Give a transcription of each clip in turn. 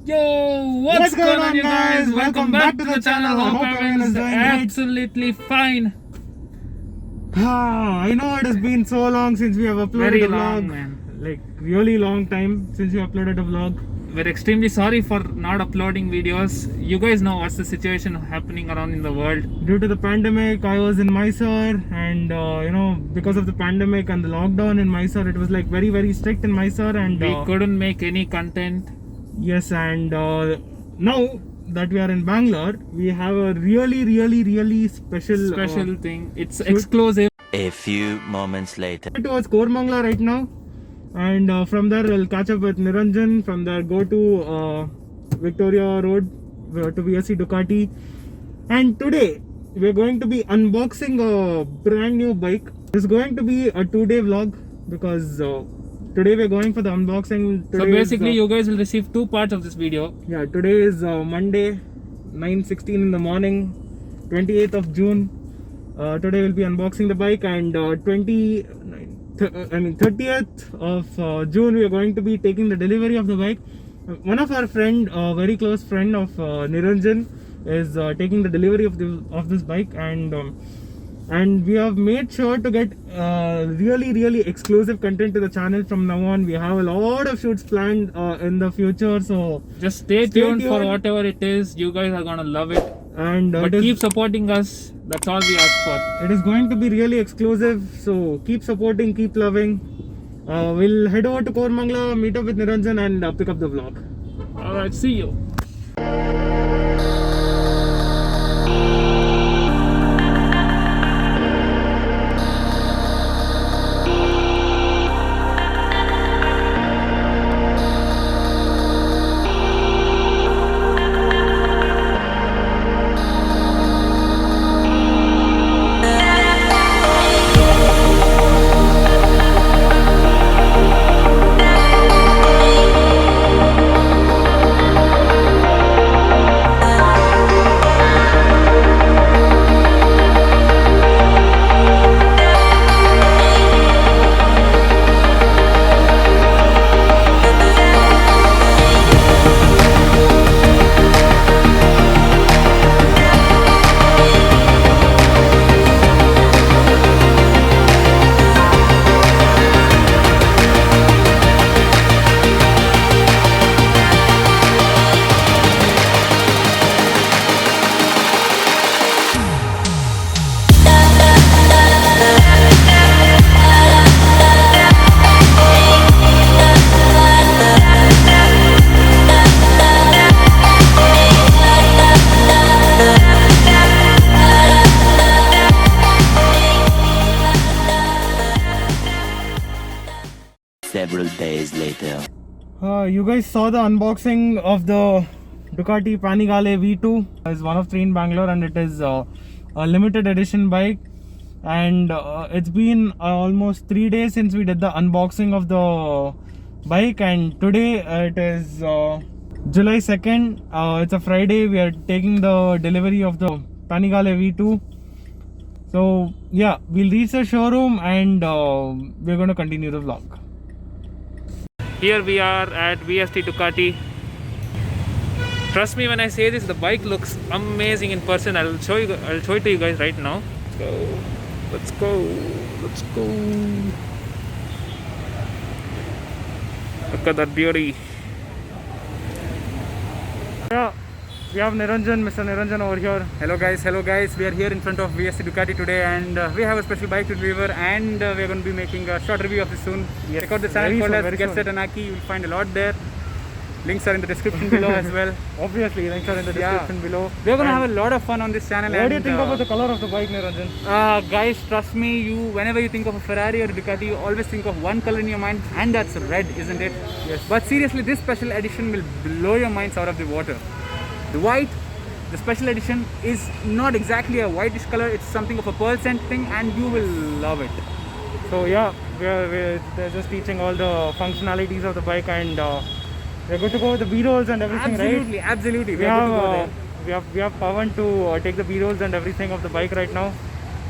Yo, what's going on, you guys? Welcome back to the channel. Hope everyone is doing absolutely fine. I know it has been so long since we have uploaded Very a long, vlog. man. Like really long time since we uploaded a vlog. We're extremely sorry for not uploading videos. You guys know what's the situation happening around in the world. Due to the pandemic, I was in Mysore, and because of the pandemic and the lockdown in Mysore, it was like very strict in Mysore, and We couldn't make any content. yes, and now that we are in Bangalore, we have a really special Thing. It's shoot. exclusive. A few moments later. towards Koramangala right now, and from there we'll catch up with Niranjan. From there go to Victoria Road to VSC Ducati, and today we're going to be unboxing a brand new bike. This is going to be a 2-day vlog because today we're going for the unboxing. So Today basically, is, you guys will receive two parts of this video. yeah, today is Monday, 9:16 in the morning, 28th of June. Today we'll be unboxing the bike, and 30th of June we are going to be taking the delivery of the bike. One of our friend, very close friend of Niranjan, is taking the delivery of this bike, and we have made sure to get really exclusive content to the channel from now on. We have a lot of shoots planned in the future, so Just stay tuned for whatever it is. You guys are gonna love it. and But keep supporting us. That's all we ask for. it is going to be really exclusive, so keep supporting, keep loving. We'll head over to Koramangala, meet up with Niranjan, and pick up the vlog. Alright, see you. Several days later. You guys saw the unboxing of the Ducati Panigale V2. It's one of 3 in Bangalore, and it is a limited edition bike. And it's been almost 3 days since we did the unboxing of the bike, and today it is July 2nd. It's a Friday. We are taking the delivery of the Panigale V2. So yeah, we'll reach the showroom, and we're going to continue the vlog. Here we are at VST Ducati. Trust me when I say this, the bike looks amazing in person. I'll show it to you guys right now. Let's go. Look at that beauty. Yeah, we have Mr. Niranjan over here. Hello guys, we are here in front of VSC Ducati today, and we have a special bike to deliver, and we are going to be making a short review of this soon. Yes, Check out the very channel soon, called very as Get soon. Set Anaki. You will find a lot there. Links are in the description below as well. Obviously, links are in the description below. We are going to And have a lot of fun on this channel. what do you think about the color of the bike, Niranjan? Guys, trust me, whenever you think of a Ferrari or a Ducati, you always think of one color in your mind, and that's red, isn't it? Yes. But seriously, this special edition will blow your minds out of the water. The white, the special edition, is not exactly a whitish color. It's something of a pearl scent thing, and you will love it. So yeah, they're just teaching all the functionalities of the bike, and we're good to go with the B-rolls and everything, right? Absolutely. We have Pawan to take the B-rolls and everything of the bike right now.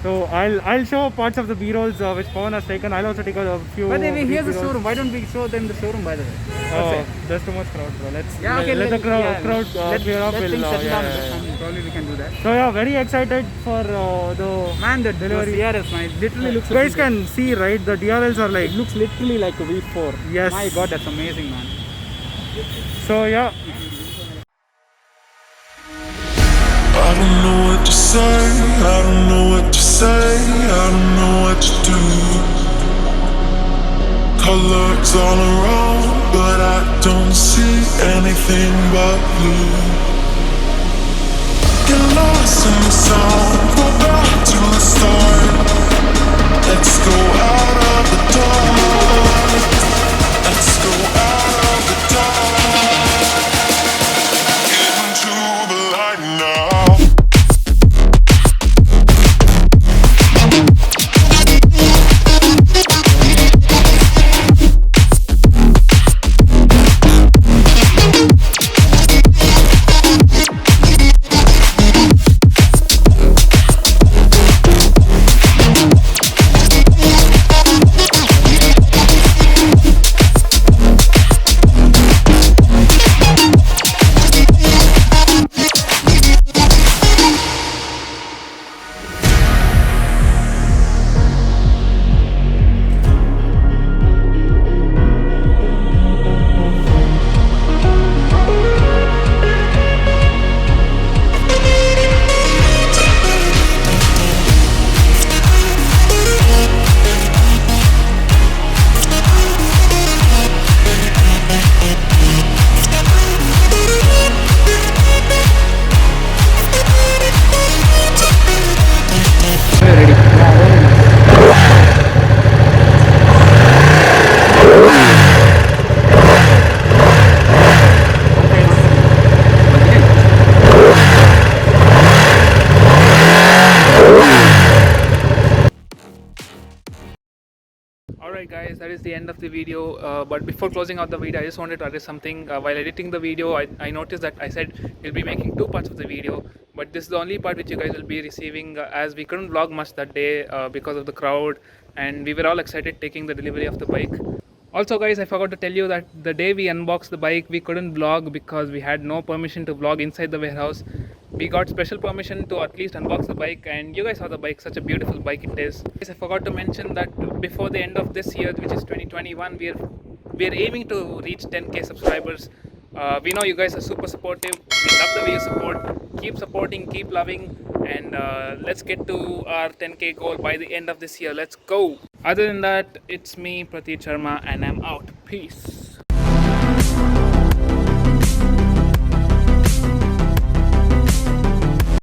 So I'll show parts of the B-rolls which Pawan has taken. I'll also take a few. But anyway, here's the B-rolls. showroom. Why don't we show them the showroom, by the way? Oh, there's too much crowd, bro. Let's Yeah, okay. let the crowd let clear up. Let things We'll, settle down. yeah, That's yeah. fine. Probably we can do that. So yeah, very excited for the Man, the delivery. DRS, man, it literally looks. You guys can see, right? The DRLs are like. It looks literally like a V4. Yes. My God, that's amazing, man. So yeah. I don't know what to say, I don't know what to say, I don't know what to do. Colors all around, but I don't see anything but blue. Get lost in the sound, go back to the start. Let's go out of the dark. Let's go out of the dark. Get into the light now. Alright guys, that is the end of the video, but before closing out the video I just wanted to address something. While editing the video I noticed that I said we'll be making two parts of the video, but this is the only part which you guys will be receiving, as we couldn't vlog much that day because of the crowd, and we were all excited taking the delivery of the bike. Also guys, I forgot to tell you that the day we unboxed the bike we couldn't vlog because we had no permission to vlog inside the warehouse. We got special permission to at least unbox the bike, and you guys saw the bike, such a beautiful bike it is. Guys, I forgot to mention that before the end of this year, which is 2021, we're aiming to reach 10k subscribers. We know you guys are super supportive. We love the way you support. Keep supporting, keep loving, and let's get to our 10k goal by the end of this year. Let's go. Other than that, it's me, Prateek Sharma, and I'm out. Peace.